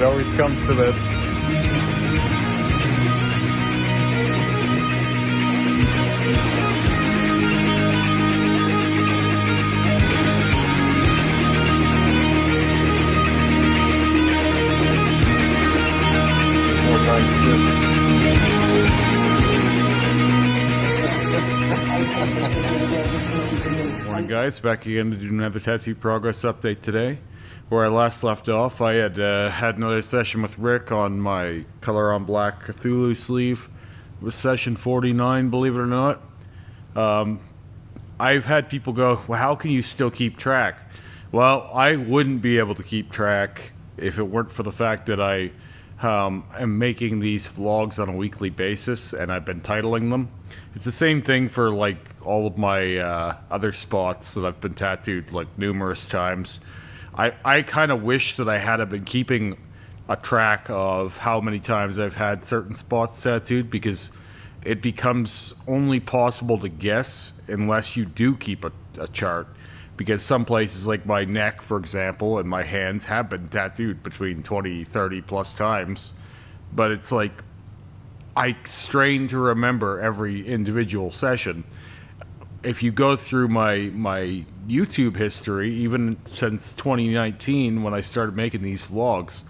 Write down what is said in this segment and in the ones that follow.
It always comes to this. More nice shit. Morning guys, back again to do another tattoo progress update today. Where I last left off, I had had another session with Rick on my Color on Black Cthulhu sleeve. It was session 49, believe it or not. I've had people go, well, how can you still keep track? Well, I wouldn't be able to keep track if it weren't for the fact that I am making these vlogs on a weekly basis, and I've been titling them. It's the same thing for like all of my other spots that I've been tattooed like numerous times. I kind of wish that I had been keeping a track of how many times I've had certain spots tattooed, because it becomes only possible to guess unless you do keep a chart. Because some places like my neck, for example, and my hands have been tattooed between 20, 30 plus times. But it's like, I strain to remember every individual session. If you go through my YouTube history, even since 2019 when I started making these vlogs,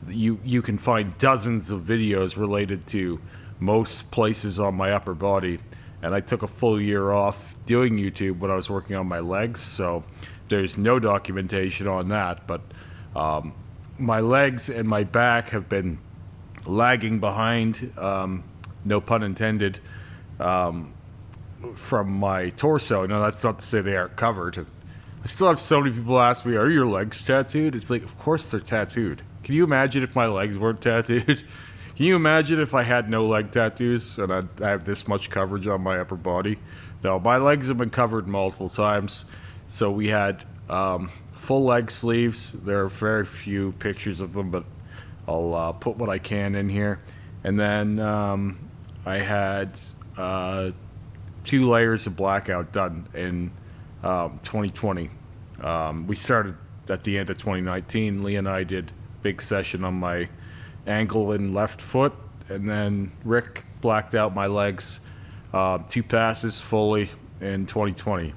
you can find dozens of videos related to most places on my upper body. And I took a full year off doing YouTube when I was working on my legs, so there's no documentation on that. But my legs and my back have been lagging behind, no pun intended, from my torso. Now, that's not to say they aren't covered. I still have so many people ask me, are your legs tattooed? It's like, of course they're tattooed. Can you imagine if my legs weren't tattooed? Can you imagine if I had no leg tattoos and I have this much coverage on my upper body? No, my legs have been covered multiple times. So we had full leg sleeves. There are very few pictures of them, but I'll put what I can in here. And then I had 2 layers of Blackout done in 2020. We started at the end of 2019. Lee and I did a big session on my ankle and left foot, and then Rick blacked out my legs 2 passes fully in 2020.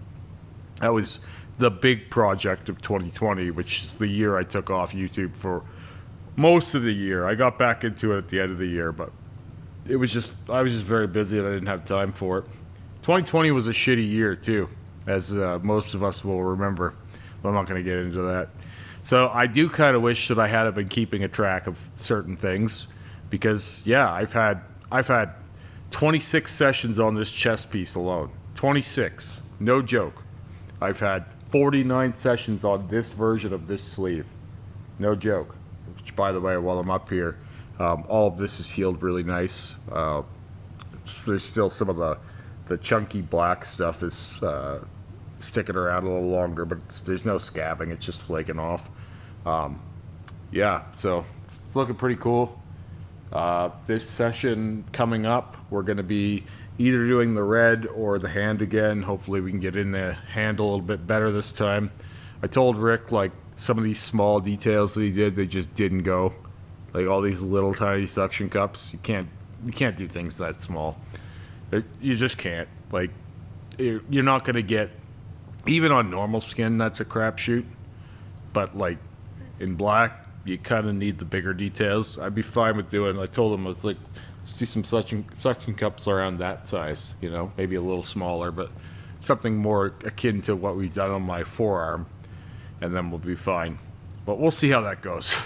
That was the big project of 2020, which is the year I took off YouTube for most of the year. I got back into it at the end of the year, but I was just very busy and I didn't have time for it. 2020 was a shitty year too, as most of us will remember, but I'm not going to get into that. So I do kind of wish that I had been keeping a track of certain things, because yeah, I've had 26 sessions on this chest piece alone. 26, no joke. I've had 49 sessions on this version of this sleeve, no joke. Which, by the way, while I'm up here, all of this is healed really nice. There's still some of the chunky black stuff is sticking around a little longer, but there's no scabbing, it's just flaking off. Yeah, so it's looking pretty cool. This session coming up, we're going to be either doing the red or the hand again. Hopefully we can get in the hand a little bit better this time. I told Rick, like, some of these small details that he did, they just didn't go. Like all these little tiny suction cups, you can't do things that small. You just can't. Like, you're not going to get, even on normal skin, that's a crapshoot. But like in black, you kind of need the bigger details. I'd be fine with doing, I told him, I was like, let's do some suction cups around that size, you know, maybe a little smaller, but something more akin to what we've done on my forearm, and then we'll be fine. But we'll see how that goes.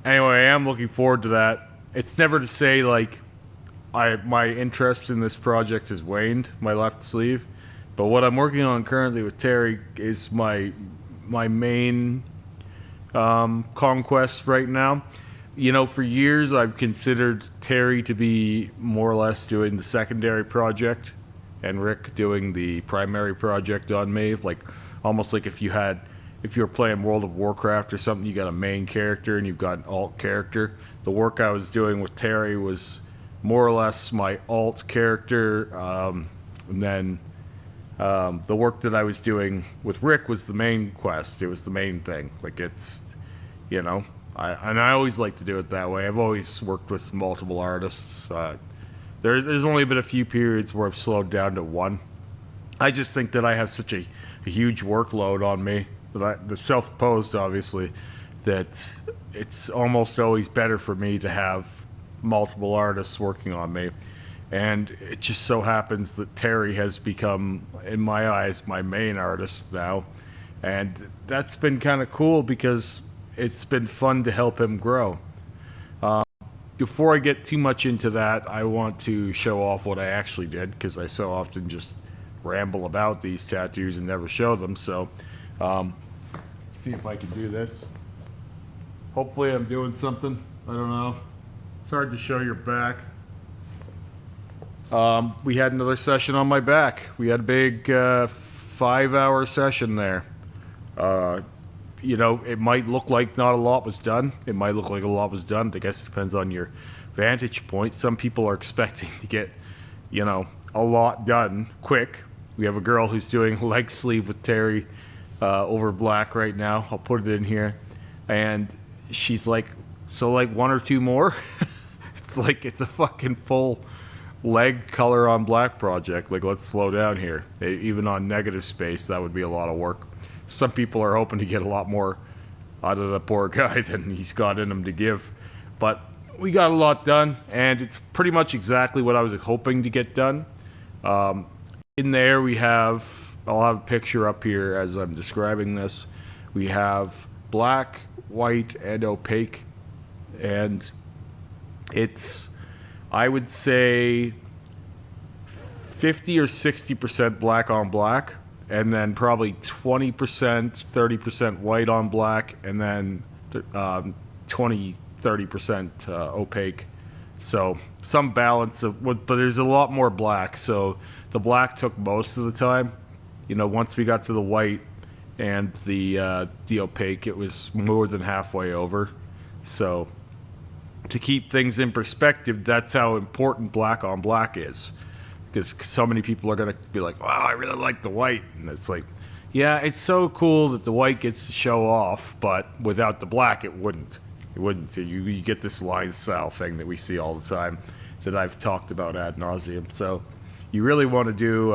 Anyway, I am looking forward to that. It's never to say, like, my interest in this project has waned, my left sleeve, but what I'm working on currently with Terry is my main conquest right now. You know, for years I've considered Terry to be more or less doing the secondary project and Rick doing the primary project on Maeve, like almost like if you were playing World of Warcraft or something, you got a main character and you've got an alt character. The work I was doing with Terry was more or less my alt character, and then the work that I was doing with Rick was the main quest. It was the main thing. Like, it's, you know, I always like to do it that way. I've always worked with multiple artists. There's only been a few periods where I've slowed down to one. I just think that I have such a huge workload on me, the self-imposed, obviously, that it's almost always better for me to have multiple artists working on me. And it just so happens that Terry has become, in my eyes, my main artist now. And that's been kind of cool because it's been fun to help him grow. Before I get too much into that, I want to show off what I actually did, because I so often just ramble about these tattoos and never show them. So, see if I can do this. Hopefully I'm doing something. I don't know. It's hard to show your back. We had another session on my back. We had a big 5-hour session there. It might look like not a lot was done. It might look like a lot was done. I guess it depends on your vantage point. Some people are expecting to get, a lot done quick. We have a girl who's doing leg sleeve with Terry over black right now. I'll put it in here. And she's like, so like one or two more? It's a fucking full leg color on black project. Like, let's slow down here. Even on negative space, that would be a lot of work. Some people are hoping to get a lot more out of the poor guy than he's got in him to give. But we got a lot done, and it's pretty much exactly what I was hoping to get done. In there I'll have a picture up here as I'm describing this. We have black, white, and opaque. And it's, I would say, 50 or 60% black on black. And then probably 20%, 30% white on black, and then 20, 30% opaque. So some balance of what, but there's a lot more black. So the black took most of the time. Once we got to the white and the opaque, it was more than halfway over. So to keep things in perspective, that's how important black on black is. Because so many people are going to be like, wow, I really like the white. And it's like, yeah, it's so cool that the white gets to show off, but without the black, it wouldn't. It wouldn't. You get this line style thing that we see all the time that I've talked about ad nauseum. So you really want to do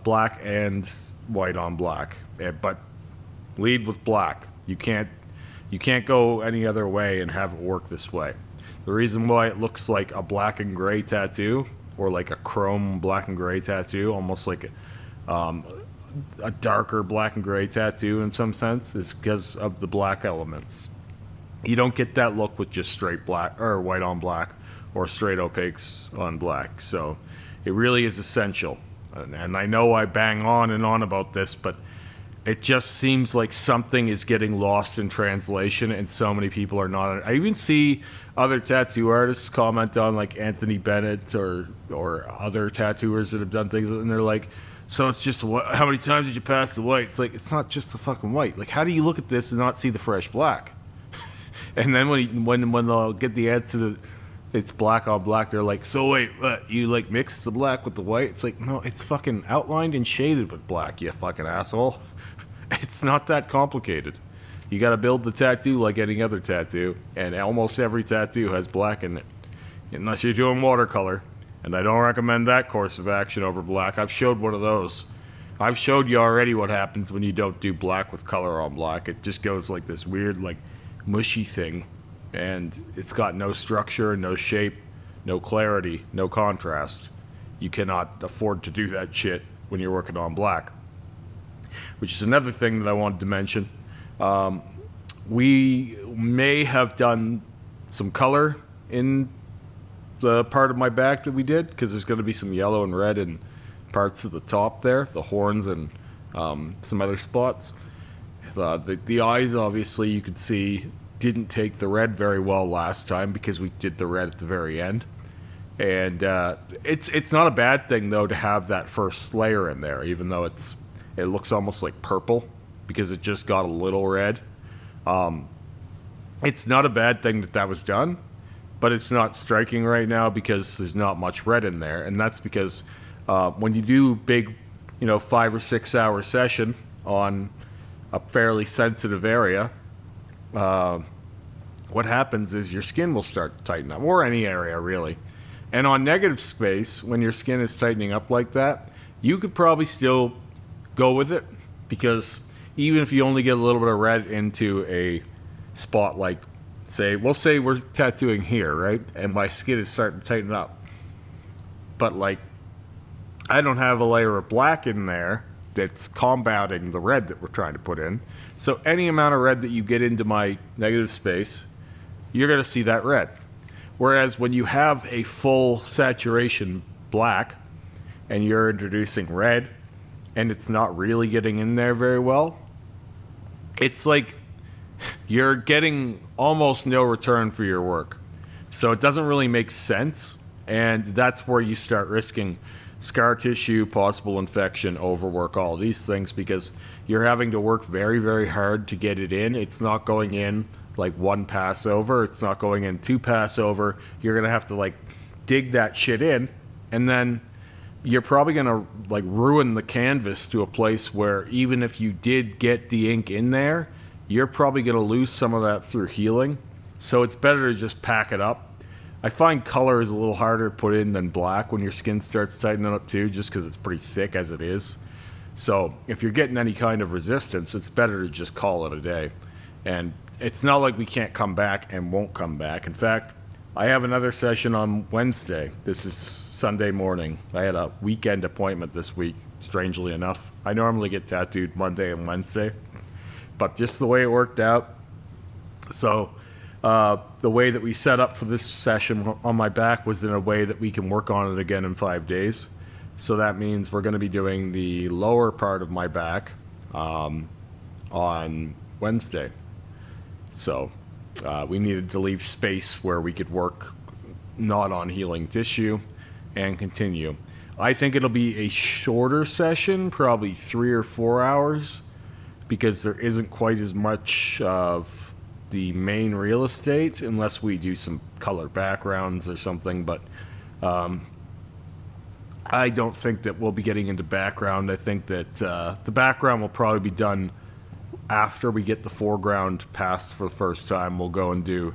black and white on black, but lead with black. You can't go any other way and have it work this way. The reason why it looks like a black and gray tattoo, or like a chrome black and gray tattoo, almost like a darker black and gray tattoo in some sense, is because of the black elements. You don't get that look with just straight black or white on black or straight opaques on black. So it really is essential. And I know I bang on and on about this, but it just seems like something is getting lost in translation, and so many people are not. I even see other tattoo artists comment on, like Anthony Bennett or other tattooers that have done things, and they're like, so it's just how many times did you pass the white? It's like, it's not just the fucking white. Like, how do you look at this and not see the fresh black? And then when they'll get the answer that it's black on black, they're like, so wait, what, you like mix the black with the white? It's like, no, it's fucking outlined and shaded with black, you fucking asshole. It's not that complicated. You got to build the tattoo like any other tattoo, and almost every tattoo has black in it, unless you're doing watercolor. And I don't recommend that course of action over black. I've showed one of those. I've showed you already what happens when you don't do black with color on black. It just goes like this weird, like, mushy thing, and it's got no structure, no shape, no clarity, no contrast. You cannot afford to do that shit when you're working on black. Which is another thing that I wanted to mention. We may have done some color in the part of my back that we did, because there's going to be some yellow and red in parts of the top there, the horns and some other spots. The eyes, obviously, you could see didn't take the red very well last time because we did the red at the very end. And it's not a bad thing, though, to have that first layer in there, even though it looks almost like purple because it just got a little red. It's not a bad thing that was done, but it's not striking right now because there's not much red in there. And that's because when you do big, 5 or 6 hour session on a fairly sensitive area, what happens is your skin will start to tighten up, or any area really. And on negative space, when your skin is tightening up like that, you could probably still go with it, because even if you only get a little bit of red into a spot, like we'll say we're tattooing here, right? And my skin is starting to tighten up. But like, I don't have a layer of black in there that's combating the red that we're trying to put in. So any amount of red that you get into my negative space, you're going to see that red. Whereas when you have a full saturation black and you're introducing red and it's not really getting in there very well, it's like you're getting almost no return for your work. So it doesn't really make sense, and that's where you start risking scar tissue, possible infection, overwork, all these things, because you're having to work very, very hard to get it in. It's not going in like one pass over. It's not going in two pass over. You're going to have to like dig that shit in, and then you're probably going to like ruin the canvas to a place where even if you did get the ink in there, you're probably going to lose some of that through healing. So it's better to just pack it up. I find color is a little harder to put in than black when your skin starts tightening up too, just because it's pretty thick as it is. So if you're getting any kind of resistance, it's better to just call it a day. And it's not like we can't come back and won't come back. In fact, I have another session on Wednesday. This is Sunday morning. I had a weekend appointment this week, strangely enough. I normally get tattooed Monday and Wednesday, but just the way it worked out. So the way that we set up for this session on my back was in a way that we can work on it again in 5 days. So that means we're going to be doing the lower part of my back on Wednesday. So we needed to leave space where we could work not on healing tissue and continue. I think it'll be a shorter session, probably 3 or 4 hours, because there isn't quite as much of the main real estate, unless we do some color backgrounds or something. But I don't think that we'll be getting into background. I think that the background will probably be done after we get the foreground passed for the first time. We'll go and do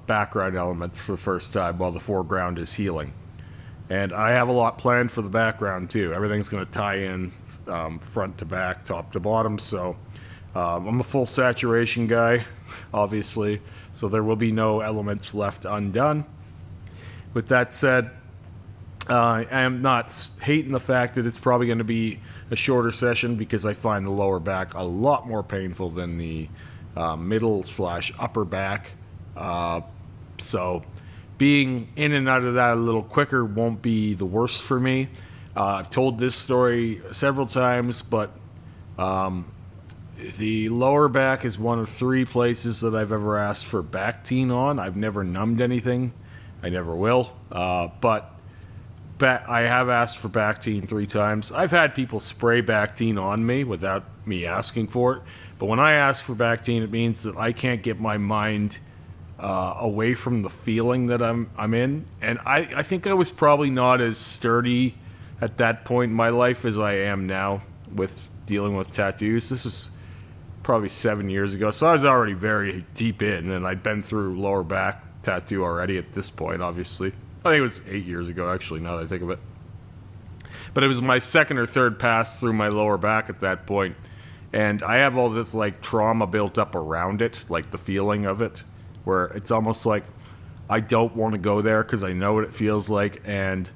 background elements for the first time while the foreground is healing. And I have a lot planned for the background too. Everything's going to tie in front to back, top to bottom. So I'm a full saturation guy, obviously, so there will be no elements left undone. With that said, I am not hating the fact that it's probably going to be a shorter session, because I find the lower back a lot more painful than the middle/upper back. So being in and out of that a little quicker won't be the worst for me. I've told this story several times, but the lower back is one of 3 places that I've ever asked for Bactine on. I've never numbed anything. I never will. But I have asked for Bactine 3 times. I've had people spray Bactine on me without me asking for it. But when I ask for Bactine, it means that I can't get my mind away from the feeling that I'm in. And I think I was probably not as sturdy at that point in my life as I am now with dealing with tattoos. This is probably 7 years ago, so I was already very deep in, and I'd been through lower back tattoo already at this point, obviously. I think it was 8 years ago, actually, now that I think of it. But it was my second or third pass through my lower back at that point, and I have all this like trauma built up around it, like the feeling of it, where it's almost like I don't want to go there because I know what it feels like, and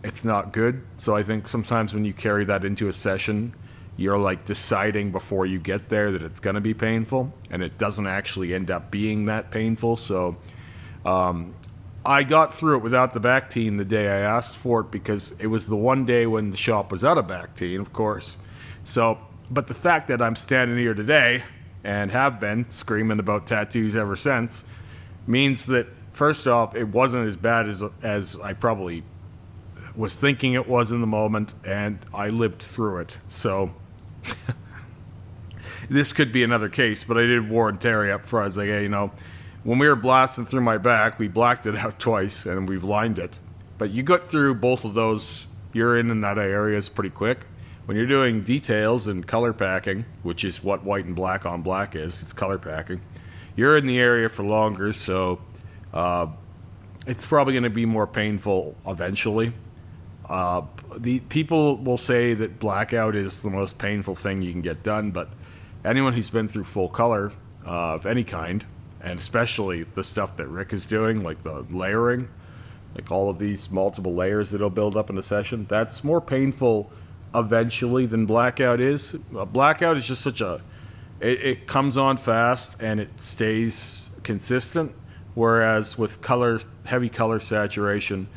it's not good. So I think sometimes when you carry that into a session, you're like deciding before you get there that it's going to be painful, and it doesn't actually end up being that painful. So I got through it without the Bactine the day I asked for it, because it was the one day when the shop was out of Bactine, of course. So, but the fact that I'm standing here today and have been screaming about tattoos ever since means that, first off, it wasn't as bad as I probably was thinking it was in the moment, and I lived through it. So this could be another case, but I did warn Terry up front. I was like, hey, when we were blasting through my back, we blacked it out twice, and we've lined it. But you got through both of those, you're in and out of areas pretty quick. When you're doing details and color packing, which is what white and black on black is, it's color packing, you're in the area for longer, so it's probably going to be more painful eventually. The people will say that Blackout is the most painful thing you can get done, but anyone who's been through full color of any kind, and especially the stuff that Rick is doing, like the layering, like all of these multiple layers that'll build up in a session, that's more painful eventually than Blackout is. Blackout is just such a... It comes on fast and it stays consistent, whereas with color, heavy color saturation,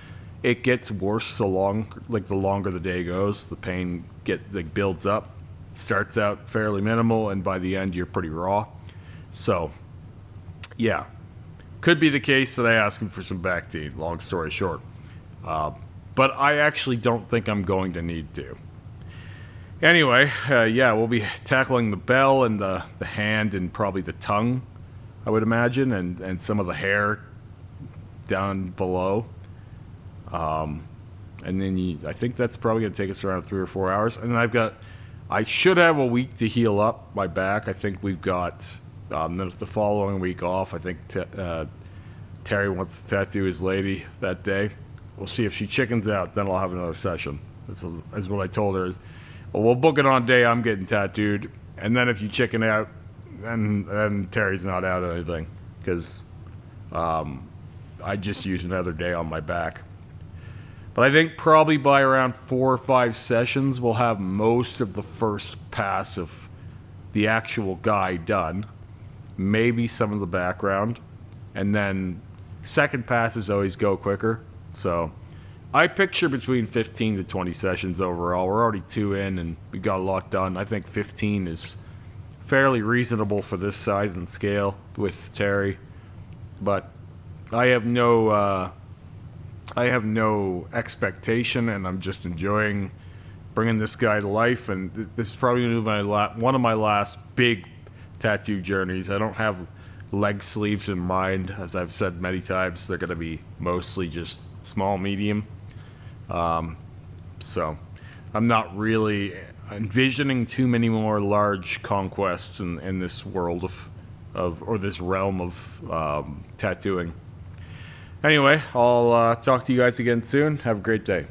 it gets worse the longer the day goes. The pain builds up. It starts out fairly minimal, and by the end you're pretty raw. So, yeah, could be the case that I ask him for some Bactine. Long story short, but I actually don't think I'm going to need to. Anyway, yeah, we'll be tackling the bell and the hand and probably the tongue, I would imagine, and some of the hair down below. And then I think that's probably going to take us around 3 or 4 hours. And then I should have a week to heal up my back. I think we've got the following week off. I think Terry wants to tattoo his lady that day. We'll see if she chickens out, then I'll have another session. This is what I told her. Well, we'll book it on day I'm getting tattooed, and then if you chicken out, then Terry's not out of anything, because I just use another day on my back. But I think probably by around 4 or 5 sessions, we'll have most of the first pass of the actual guy done, maybe some of the background, and then second passes always go quicker. So I picture between 15 to 20 sessions overall. We're already 2 in, and we got a lot done. I think 15 is fairly reasonable for this size and scale with Terry. But I have no expectation, and I'm just enjoying bringing this guy to life. And this is probably going to be one of my last big tattoo journeys. I don't have leg sleeves in mind. As I've said many times, they're going to be mostly just small, medium. So I'm not really envisioning too many more large conquests in this world or this realm of tattooing. Anyway, I'll talk to you guys again soon. Have a great day.